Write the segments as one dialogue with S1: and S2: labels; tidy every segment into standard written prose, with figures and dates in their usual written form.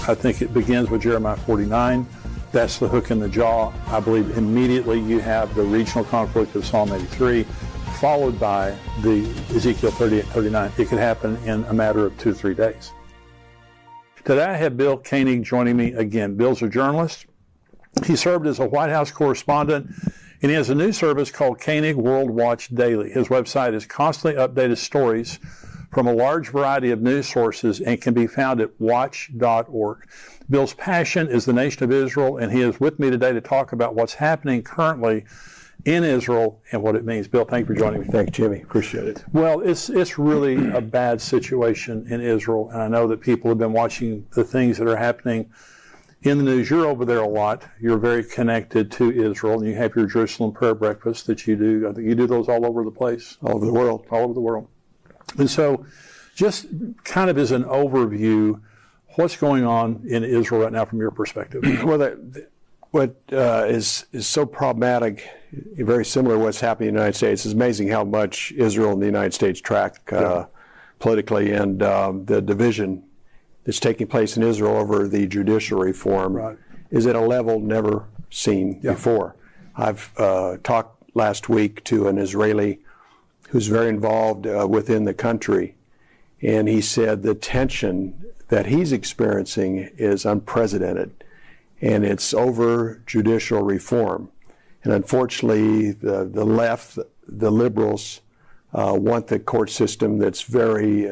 S1: I think it begins with Jeremiah 49. That's the hook in the jaw. I believe immediately you have the regional conflict of Psalm 83, followed by the Ezekiel 38, 39. It could happen in a matter of 2 or 3 days. Today I have Bill Koenig joining me again. Bill's a journalist. He served as a White House correspondent, and he has a news service called Koenig World Watch Daily. His website is constantly updated stories from a large variety of news sources and can be found at watch.org. Bill's passion is the nation of Israel, and he is with me today to talk about what's happening currently in Israel and what it means. Bill, thank you for joining me.
S2: Thank you, Jimmy. Appreciate it.
S1: Well, it's really a bad situation in Israel, and I know that people have been watching the things that are happening in the news. You're over there a lot. You're very connected to Israel, and you have your Jerusalem prayer breakfast that you do. I think you do those all over the place.
S2: All over the world.
S1: All over the world. And so just kind of as an overview, what's going on in Israel right now from your perspective?
S2: Well, what is so problematic, very similar to what's happening in the United States. It's amazing how much Israel and the United States track politically, and the division that's taking place in Israel over the judicial reform is at a level never seen before. I've talked last week to an Israeli who's very involved within the country, and he said the tension that he's experiencing is unprecedented, and it's over judicial reform. And unfortunately, the left, the liberals, want the court system that's very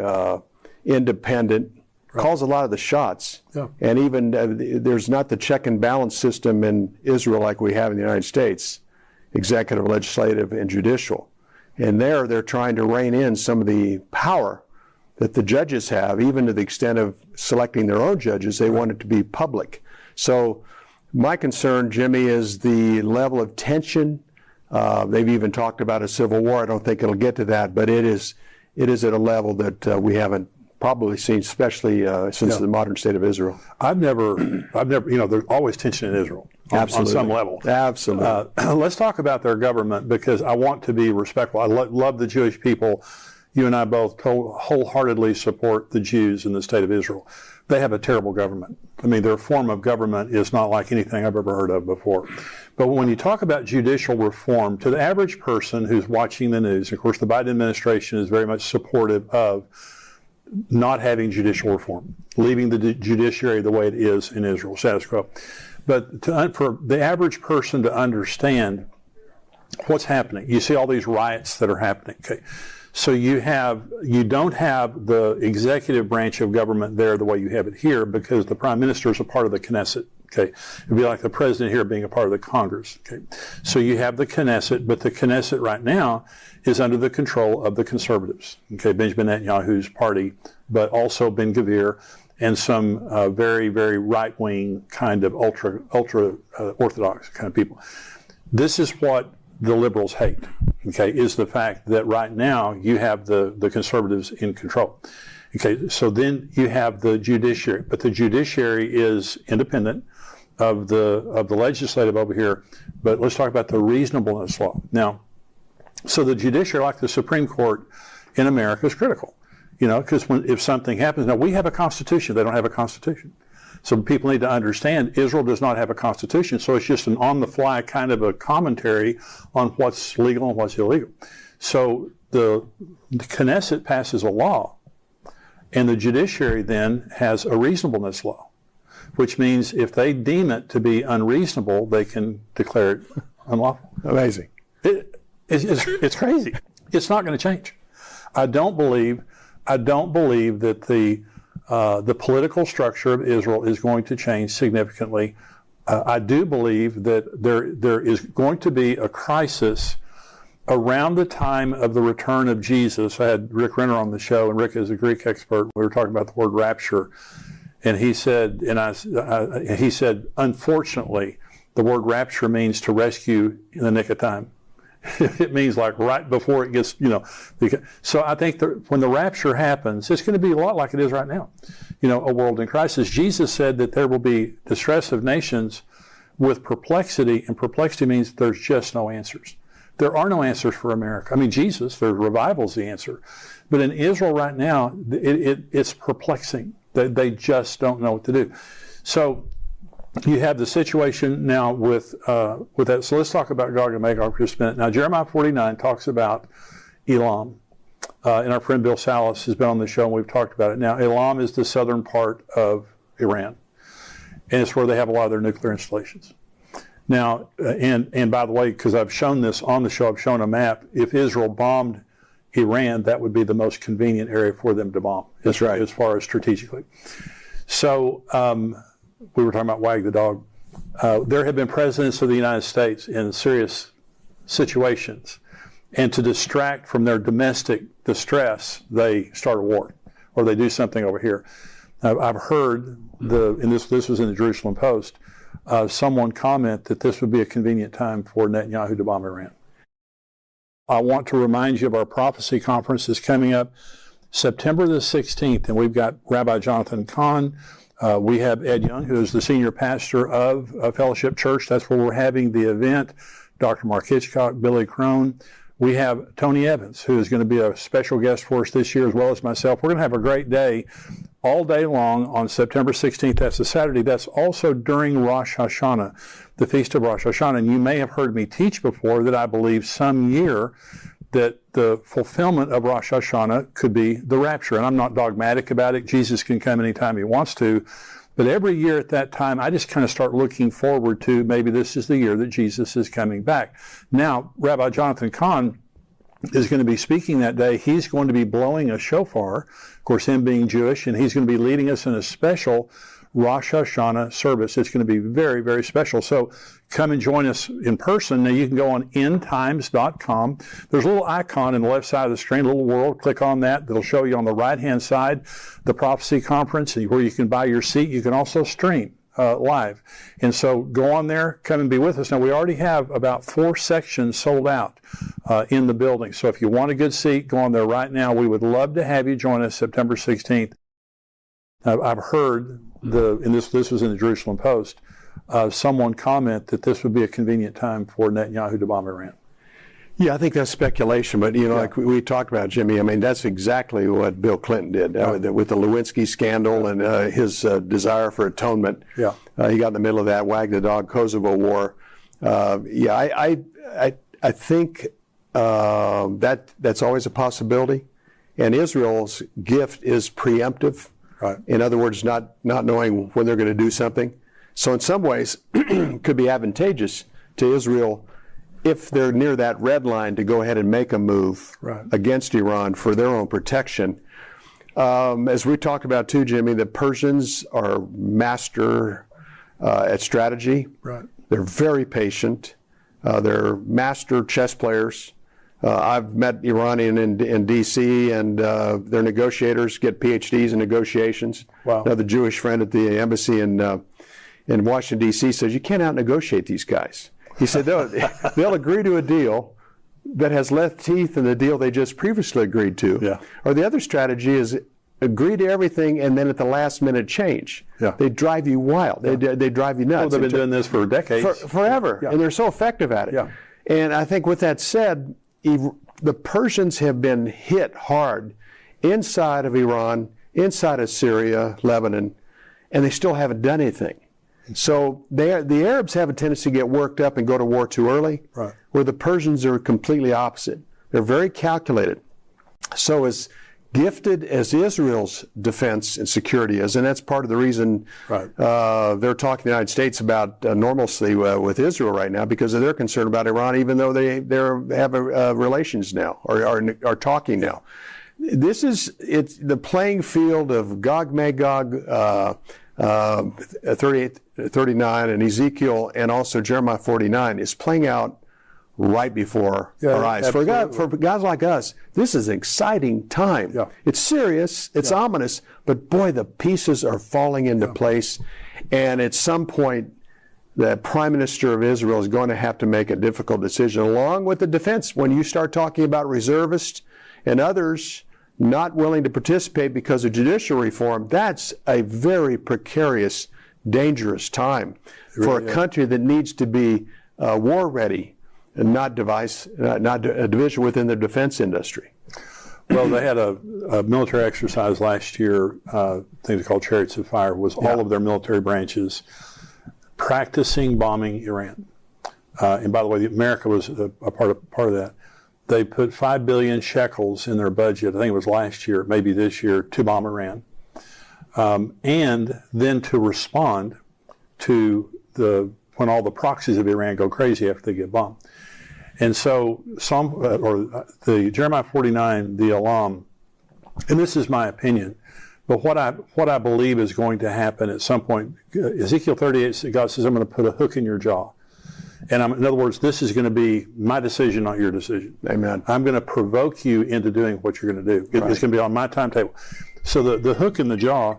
S2: independent, calls a lot of the shots. And even there's not the check and balance system in Israel like we have in the United States, executive, legislative, and judicial. And there, they're trying to rein in some of the power that the judges have, even to the extent of selecting their own judges. They want it to be public. So my concern, Jimmy, is the level of tension. They've even talked about a civil war. I don't think it'll get to that, but it is at a level that we haven't probably seen, especially since the modern state of Israel.
S1: I've never, there's always tension in Israel on some level.
S2: Absolutely.
S1: Let's talk about their government, because I want to be respectful. I love the Jewish people. You and I both wholeheartedly support the Jews in the state of Israel. They have a terrible government. I mean, their form of government is not like anything I've ever heard of before. But when you talk about judicial reform, to the average person who's watching the news, of course, the Biden administration is very much supportive of not having judicial reform, leaving the judiciary the way it is in Israel, status quo. But for the average person to understand what's happening, you see all these riots that are happening. Okay, so you don't have the executive branch of government there the way you have it here, because the prime minister is a part of the Knesset. Okay, it'd be like the president here being a part of the Congress. Okay, so you have the Knesset, but the Knesset right now is under the control of the conservatives. Okay, Benjamin Netanyahu's party, but also Ben Gvir and some very, very right-wing kind of ultra orthodox kind of people. This is what the liberals hate. Okay, is the fact that right now you have the conservatives in control. Okay, so then you have the judiciary, but the judiciary is independent of the legislative over here. But let's talk about the reasonableness law. Now, so the judiciary, like the Supreme Court in America, is critical. You know, because if something happens, now we have a constitution, they don't have a constitution. So people need to understand Israel does not have a constitution, so it's just an on-the-fly kind of a commentary on what's legal and what's illegal. So the Knesset passes a law, and the judiciary then has a reasonableness law, which means if they deem it to be unreasonable, they can declare it unlawful.
S2: Amazing.
S1: It's crazy. It's not going to change. I don't believe that the political structure of Israel is going to change significantly. I do believe that there is going to be a crisis around the time of the return of Jesus. I had Rick Renner on the show, and Rick is a Greek expert. We were talking about the word rapture, and he said, unfortunately, the word rapture means to rescue in the nick of time. It means like right before it gets, So I think when the rapture happens, it's going to be a lot like it is right now, a world in crisis. Jesus said that there will be distress of nations with perplexity, and perplexity means there's just no answers. There are no answers for America. I mean, there's revival's the answer. But in Israel right now, it's perplexing. They just don't know what to do. So you have the situation now with that. So let's talk about Gog and Magog for just a minute. Now, Jeremiah 49 talks about Elam. And our friend Bill Salas has been on the show, and we've talked about it. Now, Elam is the southern part of Iran, and it's where they have a lot of their nuclear installations. Now, and by the way, because I've shown this on the show, I've shown a map. If Israel bombed Iran, that would be the most convenient area for them to bomb.
S2: That's right.
S1: As far as strategically. So we were talking about Wag the dog. There have been presidents of the United States in serious situations, and to distract from their domestic distress, they start a war, or they do something over here. I've heard, and this was in the Jerusalem Post, someone comment that this would be a convenient time for Netanyahu to bomb Iran. I want to remind you of our prophecy conference that's coming up September the 16th, and we've got Rabbi Jonathan Kahn. We have Ed Young, who is the senior pastor of Fellowship Church. That's where we're having the event. Dr. Mark Hitchcock, Billy Crone. We have Tony Evans, who is going to be a special guest for us this year, as well as myself. We're going to have a great day all day long on September 16th. That's a Saturday. That's also during Rosh Hashanah, the Feast of Rosh Hashanah. And you may have heard me teach before that I believe some year that the fulfillment of Rosh Hashanah could be the rapture. And I'm not dogmatic about it. Jesus can come anytime he wants to. But every year at that time, I just kind of start looking forward to maybe this is the year that Jesus is coming back. Now, Rabbi Jonathan Kahn is going to be speaking that day. He's going to be blowing a shofar, of course, him being Jewish, and he's going to be leading us in a special Rosh Hashanah service. It's going to be very, very special. So come and join us in person. Now, you can go on endtimes.com. There's a little icon in the left side of the screen, a little world. Click on that. That'll show you on the right-hand side the prophecy conference, where you can buy your seat. You can also stream live. And so go on there, come and be with us. Now, we already have about 4 sections sold out in the building. So if you want a good seat, go on there right now. We would love to have you join us September 16th. I've heard, and this was in the Jerusalem Post, someone comment that this would be a convenient time for Netanyahu to bomb Iran.
S2: Yeah, I think that's speculation, but like we talked about, Jimmy, I mean, that's exactly what Bill Clinton did with the Lewinsky scandal and his desire for atonement.
S1: Yeah,
S2: he got in the middle of that Wag the Dog Kosovo war. I think that's always a possibility, and Israel's gift is preemptive.
S1: Right.
S2: In other words, not knowing when they're going to do something. So in some ways, it could be advantageous to Israel if they're near that red line to go ahead and make a move against Iran for their own protection. As we talked about too, Jimmy, the Persians are master at strategy.
S1: Right.
S2: They're very patient. They're master chess players. I've met Iranian in D.C., and their negotiators get PhDs in negotiations.
S1: Wow.
S2: Another Jewish friend at the embassy in Washington, D.C. says, you can't out-negotiate these guys. He said they'll agree to a deal that has less teeth than the deal they just previously agreed to.
S1: Yeah.
S2: Or the other strategy is agree to everything and then at the last minute change.
S1: Yeah.
S2: They drive you wild. They drive you nuts.
S1: Well, they've been doing this for decades.
S2: Forever.
S1: Yeah.
S2: And they're so effective at it.
S1: Yeah.
S2: And I think with that said, the Persians have been hit hard inside of Iran, inside of Syria, Lebanon, and they still haven't done anything. So the Arabs have a tendency to get worked up and go to war too early, where the Persians are completely opposite. They're very calculated. So as gifted as Israel's defense and security is, and that's part of the reason they're talking to the United States about normalcy with Israel right now, because they're concerned about Iran, even though they have relations now, or are talking now. It's the playing field of Gog Magog, 39 and Ezekiel, and also Jeremiah 49 is playing out right before our eyes. For guys like us, this is an exciting time. Yeah. It's serious, it's ominous, but boy, the pieces are falling into place. And at some point, the Prime Minister of Israel is going to have to make a difficult decision, along with the defense. When you start talking about reservists and others not willing to participate because of judicial reform, that's a very precarious, dangerous time for a country that needs to be war ready and not a division within the defense industry.
S1: Well, they had a military exercise last year, things called Chariots of Fire, was all of their military branches practicing bombing Iran. And by the way, America was a part of that. They put 5 billion shekels in their budget, I think it was last year, maybe this year, to bomb Iran. And then to respond to when all the proxies of Iran go crazy after they get bombed. And so the Jeremiah 49, the Alam, and this is my opinion, but what I believe is going to happen at some point, Ezekiel 38, God says, I'm going to put a hook in your jaw. And in other words, this is going to be my decision, not your decision.
S2: Amen.
S1: I'm going to provoke you into doing what you're going to do. Right. It's going to be on my timetable. So the hook in the jaw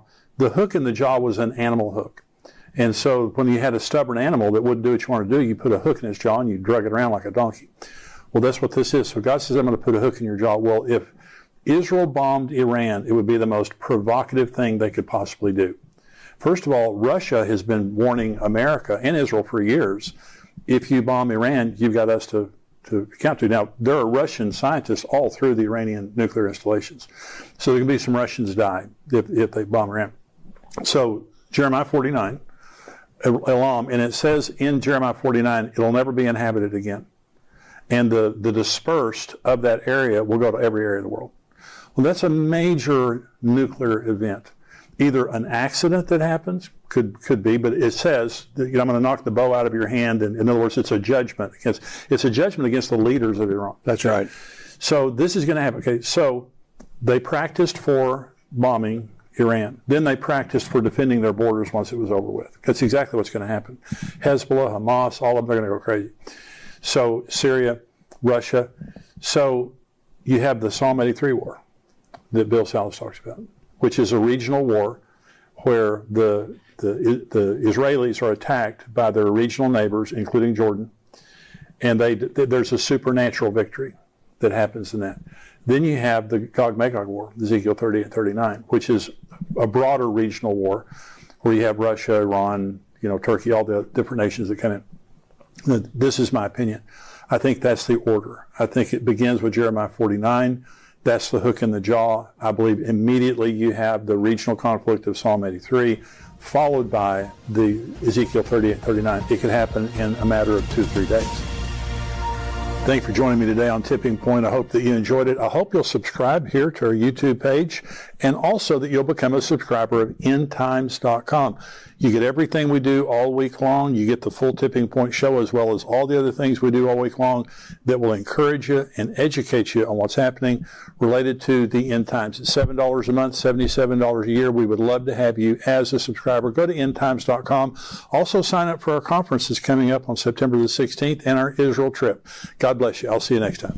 S1: was an animal hook. And so when you had a stubborn animal that wouldn't do what you wanted to do, you put a hook in its jaw and you drug it around like a donkey. Well, that's what this is. So God says, I'm going to put a hook in your jaw. Well, if Israel bombed Iran, it would be the most provocative thing they could possibly do. First of all, Russia has been warning America and Israel for years, if you bomb Iran, you've got us to account to. Now, there are Russian scientists all through the Iranian nuclear installations. So there can be some Russians die if they bomb Iran. So Jeremiah 49, Elam, and it says in Jeremiah 49, it'll never be inhabited again. And the dispersed of that area will go to every area of the world. Well, that's a major nuclear event. Either an accident that happens, could be, but it says that, I'm going to knock the bow out of your hand. And in other words, it's a judgment against the leaders of Iran.
S2: That's right.
S1: So this is going to happen. Okay, so they practiced for bombing Iran. Then they practiced for defending their borders once it was over with. That's exactly what's going to happen. Hezbollah, Hamas, all of them are going to go crazy. So Syria, Russia. So you have the Psalm 83 war that Bill Salas talks about, which is a regional war where the Israelis are attacked by their regional neighbors, including Jordan, and there's a supernatural victory that happens in that. Then you have the Gog-Magog war, Ezekiel 30 and 39, which is a broader regional war where you have Russia, Iran, Turkey, all the different nations that come in. This is my opinion. I think that's the order. I think it begins with Jeremiah 49. That's the hook in the jaw. I believe immediately you have the regional conflict of Psalm 83, followed by the Ezekiel 38 and 39. It could happen in a matter of 2-3 days. Thank you for joining me today on Tipping Point. I hope that you enjoyed it. I hope you'll subscribe here to our YouTube page, and also that you'll become a subscriber of endtimes.com. You get everything we do all week long. You get the full Tipping Point show as well as all the other things we do all week long that will encourage you and educate you on what's happening related to the end times. It's $7 a month, $77 a year. We would love to have you as a subscriber. Go to endtimes.com. Also sign up for our conferences coming up on September the 16th and our Israel trip. God bless you. I'll see you next time.